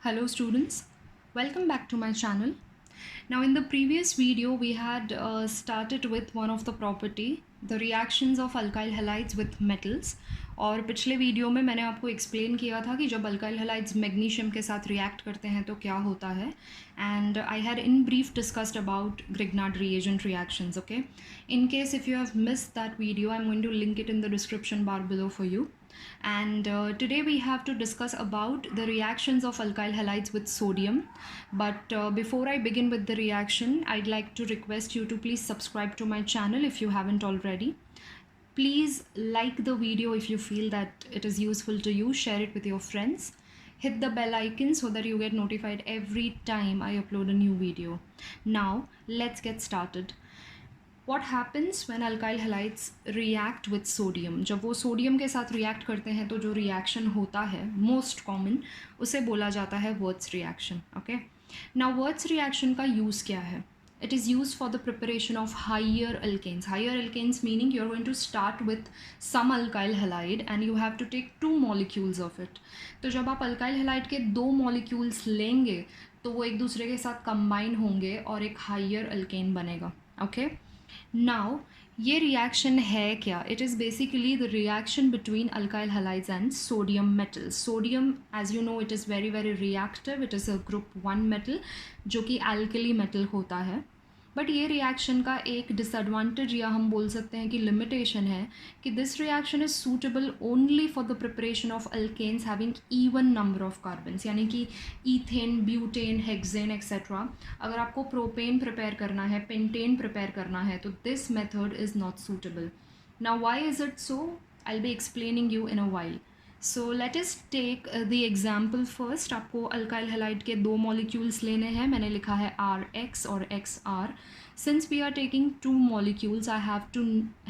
Hello students, welcome back to my channel. Now in the previous video we had started with one of the property, the reactions of alkyl halides with metals. और पिछले video में मैंने आपको explain किया था कि जब alkyl halides magnesium के साथ रिएक्ट करते हैं तो क्या होता है, and I had in brief discussed about Grignard reagent reactions. Okay, in case if you have missed that video, I'm going to link it in the description bar below for you. And today we have to discuss about the reactions of alkyl halides with sodium. But before I begin with the reaction, I'd like to request you to please subscribe to my channel if you haven't already. Please like the video if you feel that it is useful to you. Share it with your friends. Hit the bell icon so that you get notified every time I upload a new video. Now let's get started. What happens when alkyl halides react with sodium? जब वो sodium के साथ react करते हैं तो जो reaction होता है मोस्ट कॉमन, उसे बोला जाता है वर्ट्स रिएक्शन. ओके, नाउ वर्ट्स रिएक्शन का यूज़ क्या है? It is used for the preparation of higher alkanes. Higher alkanes meaning you are going to start with some alkyl halide and you have to take 2 molecules of it. तो जब आप alkyl halide के 2 molecules लेंगे तो वो एक दूसरे के साथ combine होंगे और एक higher alkane बनेगा. Okay? Now ये reaction है क्या? It is basically the reaction between alkyl halides and sodium metals. Sodium, as you know, it is very reactive. It is a group 1 metal जो कि alkali metal होता है. But ये reaction का एक डिसएडवांटेज या हम बोल सकते हैं कि लिमिटेशन है कि this reaction is suitable only for the preparation of alkanes having even number of carbons, यानी कि ईथेन, ब्यूटेन, हेक्सेन एक्सेट्रा. अगर आपको प्रोपेन प्रिपेयर करना है, पेंटेन प्रिपेयर करना है, तो this method is not suitable. Now why is it so? I will be explaining you in a while. So let us take the example first. आपको alkyl halide के 2 molecules लेने हैं. मैंने लिखा है RX और XR. Since we are taking 2 molecules, I have to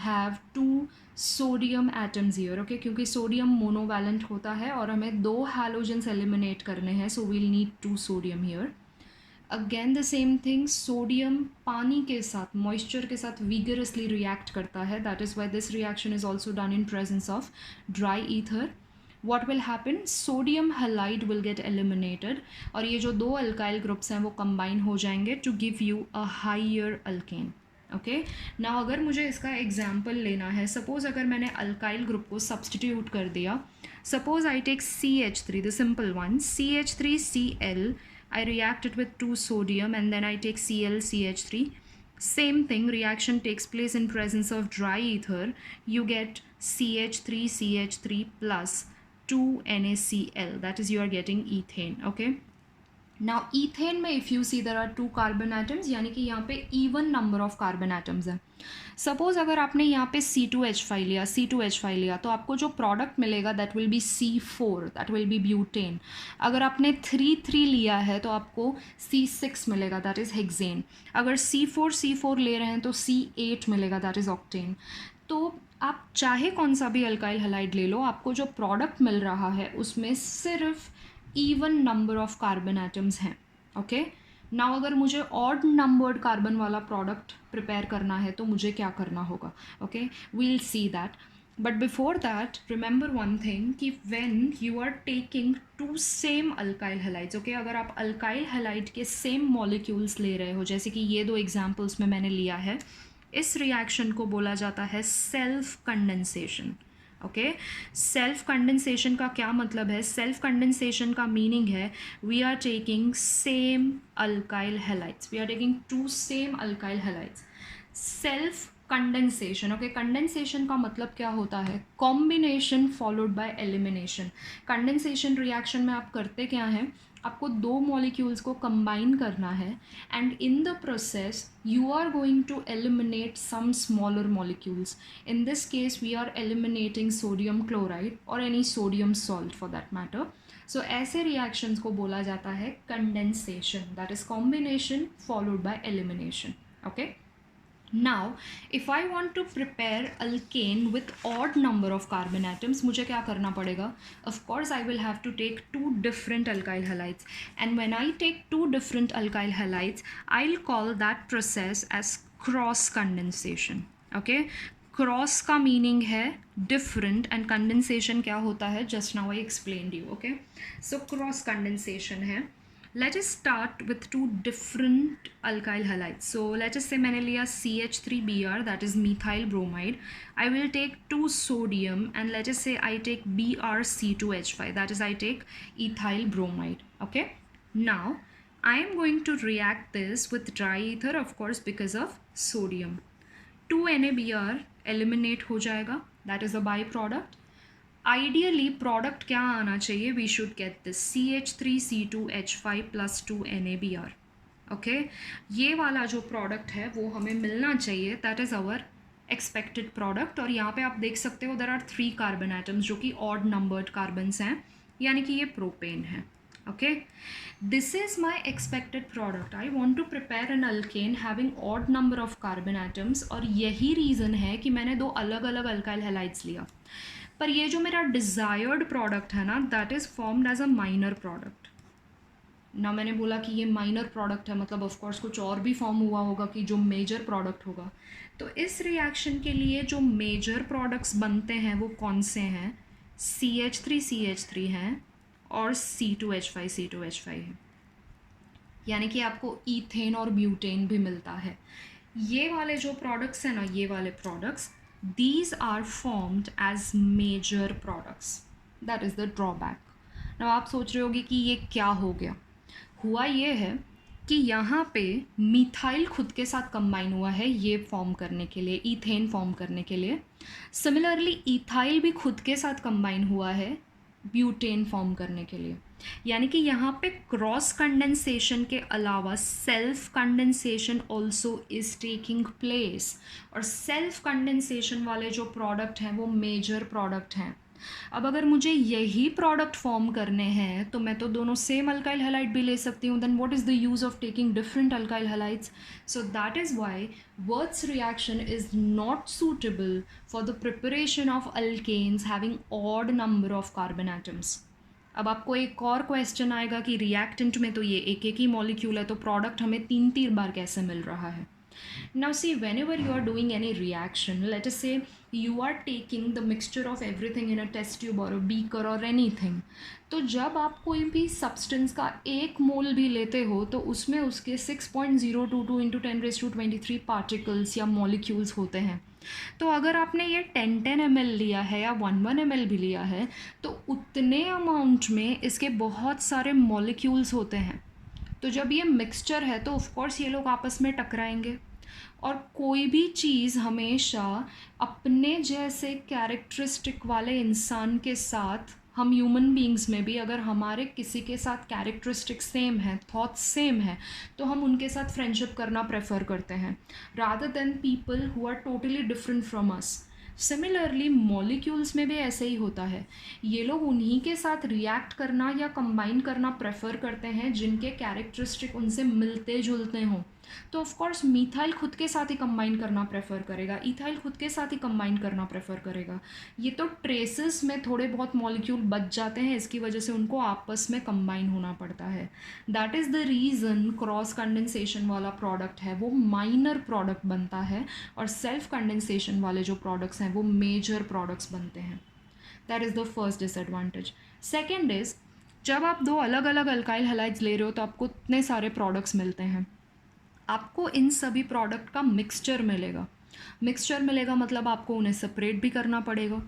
have 2 sodium atoms here. Okay, क्योंकि sodium monovalent होता है और हमें 2 हैलोजेंस एलिमिनेट करने हैं, so we'll need 2 sodium here. Again the same thing, sodium पानी के साथ, मॉइस्चर के साथ विगरसली रिएक्ट करता है. That is why this reaction is also done in presence of dry ether. what will happen? Sodium halide will get eliminated और ये जो 2 alkyl groups हैं वो combine हो जाएंगे to give you a higher alkane. Okay, नाउ अगर मुझे इसका एग्जाम्पल लेना है, सपोज अगर मैंने अल्काइल ग्रुप को सब्सटीट्यूट कर दिया, suppose I take CH3, the simple one, CH3Cl, I react it with 2 sodium and then I take ClCH3. Same thing, reaction takes place in presence of dry ether. You get CH3CH3 plus 2 NaCl, that is you are getting ethane. Okay, now ethane में if you see there are 2 carbon atoms, यानी कि यहाँ पे even number of carbon atoms है. Suppose अगर आपने यहाँ पे C2H5 लिया, C2H5 लिया, तो आपको जो प्रोडक्ट मिलेगा that will be C4, that will be butane. अगर आपने 3 लिया है तो आपको C6 मिलेगा, दैट इज़ हेक्सेन. अगर C4 ले रहे हैं तो C8 मिलेगा, दैट इज़ ऑक्टेन. तो आप चाहे कौन सा भी अल्काइल हैलाइड ले लो, आपको जो प्रोडक्ट मिल रहा है उसमें सिर्फ even number of carbon atoms okay. Now, नाउ अगर मुझे ऑड नंबर्ड कार्बन वाला प्रोडक्ट प्रिपेयर करना है तो मुझे क्या करना होगा? Okay, we'll see that. But before that remember one thing कि when you are taking 2 same alkyl halides, okay, अगर आप अल्काइल हैलाइड के सेम मॉलिक्यूल्स ले रहे हो, जैसे कि ये 2 एग्जाम्पल्स में मैंने लिया है, इस रिएक्शन को बोला जाता है self condensation. Okay, self condensation का क्या मतलब है? सेल्फ कंडेंसेशन का मीनिंग है we are taking same alkyl halides, we are taking 2 same alkyl halides. Self condensation, okay, condensation का मतलब क्या होता है? Combination followed by elimination. Condensation reaction में आप करते क्या हैं? आपको 2 मॉलिक्यूल्स को कंबाइन करना है and in the process you are going to eliminate some smaller molecules. In this case we are eliminating sodium chloride और any sodium salt for that matter. So ऐसे रिएक्शंस को बोला जाता है condensation, that is combination followed by elimination. Okay, now if I want to prepare alkane with odd number of carbon atoms, मुझे क्या करना पड़ेगा? Of course I will have to take 2 different alkyl halides, and when I take 2 different alkyl halides, I'll call that process as cross condensation. Okay, cross का meaning है different and condensation क्या होता है, just now I explained you. Okay, so cross condensation है. Let us start with two different alkyl halides. So let us say मैंने लिया CH3Br, that is methyl bromide. I will take 2 sodium and let us say I take BrC2H5, that is I take ethyl bromide. Okay, now I am going to react this with dry ether, of course, because of sodium. 2NaBr eliminate हो जाएगा, that is a byproduct. Ideally product क्या आना चाहिए, we should get this CH3C2H5 plus 2NaBr. Okay, ये वाला जो product है वो हमें मिलना चाहिए, that is our expected product. और यहाँ पे आप देख सकते हो देयर आर 3 कार्बन एटम्स जो कि ऑड नंबर्ड कार्बन्स हैं, यानी कि ये प्रोपेन है. Okay, this is my expected product. I want to prepare an alkane having odd number of carbon atoms, और यही रीज़न है कि मैंने 2 अलग अलग अल्काइल हैलाइड्स लिया. पर ये जो मेरा डिज़ायर्ड प्रोडक्ट है ना, that is formed as a minor product. ना मैंने बोला कि ये माइनर प्रोडक्ट है, मतलब ऑफ कोर्स कुछ और भी फॉर्म हुआ होगा कि जो मेजर प्रोडक्ट होगा. तो इस रिएक्शन के लिए जो मेजर प्रोडक्ट्स बनते हैं वो कौन से हैं, CH3 हैं और C2H5 है. यानी कि आपको ईथेन और ब्यूटेन भी मिलता है. ये वाले जो प्रोडक्ट्स हैं ना, ये वाले products, these are formed as major products. That is the drawback. Now आप सोच रहे होगे कि ये क्या हो गया. हुआ ये है कि यहाँ पे मिथाइल खुद के साथ कंबाइन हुआ है ये फॉर्म करने के लिए, ईथेन फॉर्म करने के लिए. सिमिलरली इथाइल भी खुद के साथ कंबाइन हुआ है ब्यूटेन फॉर्म करने के लिए. यानी कि यहाँ पे क्रॉस कंडेंसेशन के अलावा self condensation also is taking place. और सेल्फ कंडेंसेशन वाले जो प्रोडक्ट हैं वो मेजर प्रोडक्ट हैं. अब अगर मुझे यही प्रोडक्ट फॉर्म करने हैं तो मैं तो दोनों सेम अल्काइल हैलाइड भी ले सकती हूँ. Then what is the use of taking different alkyl halides. So that is why Würth's reaction is not suitable for the preparation of alkanes having odd number of carbon atoms. अब आपको एक और question आएगा कि reactant में तो ये एक एक ही मॉलिक्यूल है, तो प्रोडक्ट हमें 3 बार कैसे मिल रहा है. Now see, whenever you are doing any reaction, let us say you are taking the mixture of everything in a test tube or a beaker or anything, तो जब आप कोई भी सब्सटेंस का 1 मोल भी लेते हो तो उसमें उसके 6.022 इंटू 10⁻23 पार्टिकल्स या मॉलिक्यूल्स होते हैं. तो अगर आपने ये 10 ml लिया है या 1 ml भी लिया है तो उतने अमाउंट में इसके बहुत सारे मॉलिक्यूल्स होते हैं. तो जब ये मिक्सचर है तो ऑफ कोर्स ये लोग आपस में टकराएंगे. और कोई भी चीज़ हमेशा अपने जैसे कैरेक्टरिस्टिक वाले इंसान के साथ, हम ह्यूमन बीइंग्स में भी अगर हमारे किसी के साथ कैरेक्टरिस्टिक सेम है, थॉट्स सेम है, तो हम उनके साथ फ्रेंडशिप करना प्रेफर करते हैं rather than people who are totally different from us. Similarly molecules में भी ऐसे ही होता है. ये लोग उन्हीं के साथ रिएक्ट करना या कंबाइन करना प्रेफर करते हैं जिनके कैरेक्टरिस्टिक उनसे मिलते जुलते हों. तो ऑफ कोर्स मिथाइल खुद के साथ ही कंबाइन करना प्रेफर करेगा, इथाइल खुद के साथ ही कंबाइन करना प्रेफर करेगा. ये तो ट्रेसेस में थोड़े बहुत मॉलिक्यूल बच जाते हैं, इसकी वजह से उनको आपस में कंबाइन होना पड़ता है. That is the reason cross condensation वाला प्रोडक्ट है वो माइनर प्रोडक्ट बनता है और सेल्फ कंडेंसेशन वाले जो प्रोडक्ट्स हैं वो मेजर प्रोडक्ट्स बनते हैं. That is the first disadvantage. Second is, जब आप 2 अलग अलग अल्काइल हैलाइड्स ले रहे हो तो आपको इतने सारे प्रोडक्ट्स मिलते हैं. आपको इन सभी प्रोडक्ट का मिक्सचर मिलेगा मतलब आपको उन्हें सेपरेट भी करना पड़ेगा.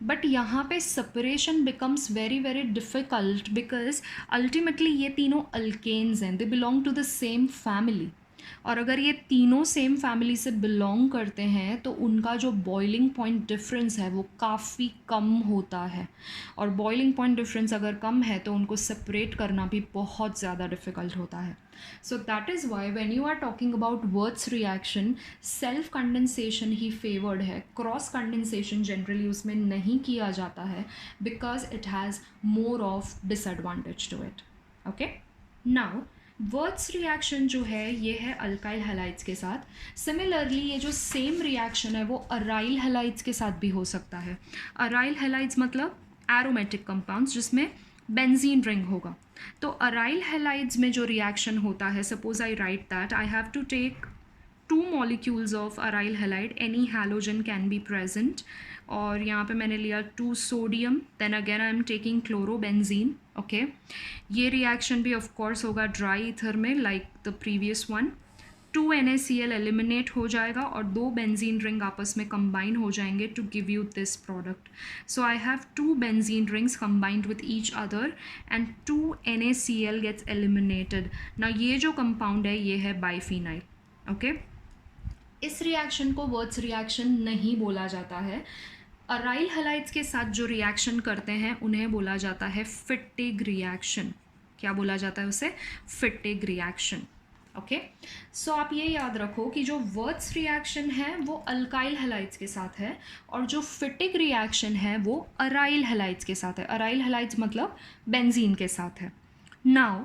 बट यहाँ पे separation becomes very very difficult because ultimately ये तीनों अल्केन्स हैं, they belong to the same family. और अगर ये तीनों सेम फैमिली से बिलोंग करते हैं तो उनका जो बॉइलिंग पॉइंट डिफरेंस है वो काफ़ी कम होता है. और बॉइलिंग पॉइंट डिफरेंस अगर कम है तो उनको सेपरेट करना भी बहुत ज़्यादा डिफ़िकल्ट होता है. So that is why when you are talking about Würth's reaction, self condensation ही फेवर्ड है. क्रॉस कंडेंसेशन जनरली उसमें नहीं किया जाता है because it has more of disadvantage to it. Okay, now Würth's reaction जो है ये है अल्काइल हैलाइड्स के साथ. सिमिलरली ये जो सेम रिएक्शन है वो अराइल हैलाइड्स के साथ भी हो सकता है. अराइल हैलाइड्स मतलब एरोमेटिक कंपाउंड्स जिसमें बेंजीन रिंग होगा. तो अराइल हैलाइड्स में जो रिएक्शन होता है, suppose I write that I have to take 2 molecules of aryl halide, any halogen can be present. और यहाँ पे मैंने लिया 2 sodium, then again I am taking chlorobenzene. Okay, ये रिएक्शन भी ऑफ कोर्स होगा ड्राई ईथर में, like the previous one. 2 NaCl eliminate हो जाएगा और 2 बेंजीन रिंग आपस में कंबाइन हो जाएंगे to give you this product. So I have 2 benzene rings combined with each other and 2 NaCl gets eliminated. ना ये जो कंपाउंड है ये है बाइफिनाइल. ओके, इस रिएक्शन को वर्ड्स रिएक्शन नहीं बोला जाता है. अराइल हलाइड्स के साथ जो रिएक्शन करते हैं उन्हें बोला जाता है फिटिग रिएक्शन. क्या बोला जाता है उसे? फिटिग रिएक्शन. ओके, सो आप ये याद रखो कि जो वर्ड्स रिएक्शन है वो अल्काइल हलाइड्स के साथ है और जो फिटिग रिएक्शन है वो अराइल हलाइड्स के साथ है. अराइल हलाइड्स मतलब बेंजीन के साथ है. Now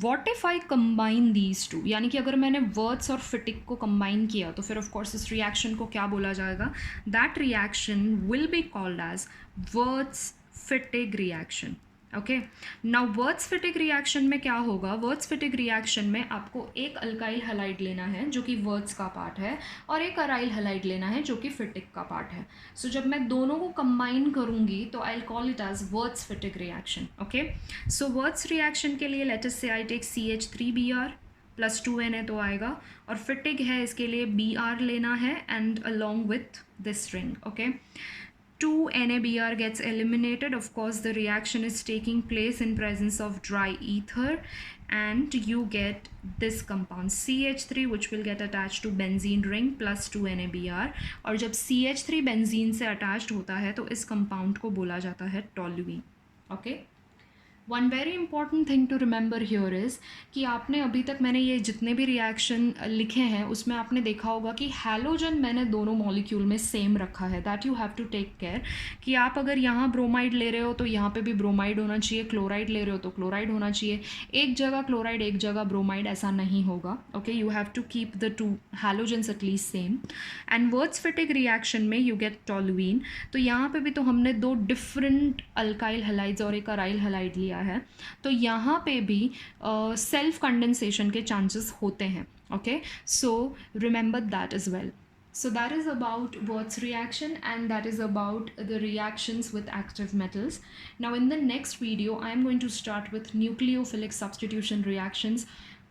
what if I combine these two, यानी कि अगर मैंने वर्ड्स और फिटिक को कंबाइन किया तो फिर ऑफ कोर्स इस रिएक्शन को क्या बोला जाएगा? That reaction will be called as Wurtz Fittig reaction. Okay, now Wurtz Fittig reaction में क्या होगा? वर्ड्स फिटिग रिएक्शन में आपको एक अल्काइल हलाइड लेना है जो कि वर्ड्स का पार्ट है और एक अराइल हलाइड लेना है जो कि फिटिग का पार्ट है. सो जब मैं दोनों को कंबाइन करूंगी तो I call it as Wurtz Fittig reaction. Okay, so Wurtz reaction के लिए लेट अस से I take CH3Br plus 2Na तो आएगा, और फिटिग है इसके लिए Br लेना है and along with this ring. Okay, 2 NaBr gets eliminated. Of course, the reaction is taking place in presence of dry ether, and you get this compound CH3 which will get attached to benzene ring plus 2 NaBr. और जब CH3 benzene से attached होता है तो इस compound को बोला जाता है toluene. Okay, one very important thing to remember here is कि आपने अभी तक मैंने ये जितने भी रिएक्शन लिखे हैं उसमें आपने देखा होगा कि हैलोजन मैंने दोनों मॉलिक्यूल में सेम रखा है. That you have to take care कि आप अगर यहाँ ब्रोमाइड ले रहे हो तो यहाँ पे भी ब्रोमाइड होना चाहिए, क्लोराइड ले रहे हो तो क्लोराइड होना चाहिए. एक जगह क्लोराइड एक जगह ब्रोमाइड ऐसा नहीं होगा. Okay, you have to keep the 2 halogens at least same. And Wurtz Fittig reaction में यू गेट टोल्यूइन. तो यहाँ पे भी तो हमने 2 डिफरेंट अल्काइल हलाइड्स और एक अराइल हलाइड लिया है, तो यहाँ पे भी सेल्फ कंडेंसेशन के चांसेस होते हैं. Okay, so remember that is well. So that is about Würtz reaction, and that is about the reactions with active metals. Now in the next video I am going to start with nucleophilic substitution reactions,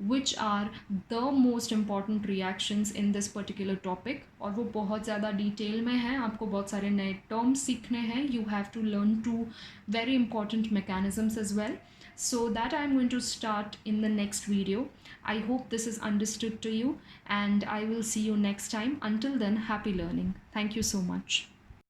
which are the most important reactions in this particular topic. और वो बहुत ज़्यादा detail में है, आपको बहुत सारे नए टर्म्स सीखने हैं. You have to learn 2 very important mechanisms as well. So that I am going to start in the next video. I hope this is understood to you, and I will see you next time. Until then, happy learning. Thank you so much.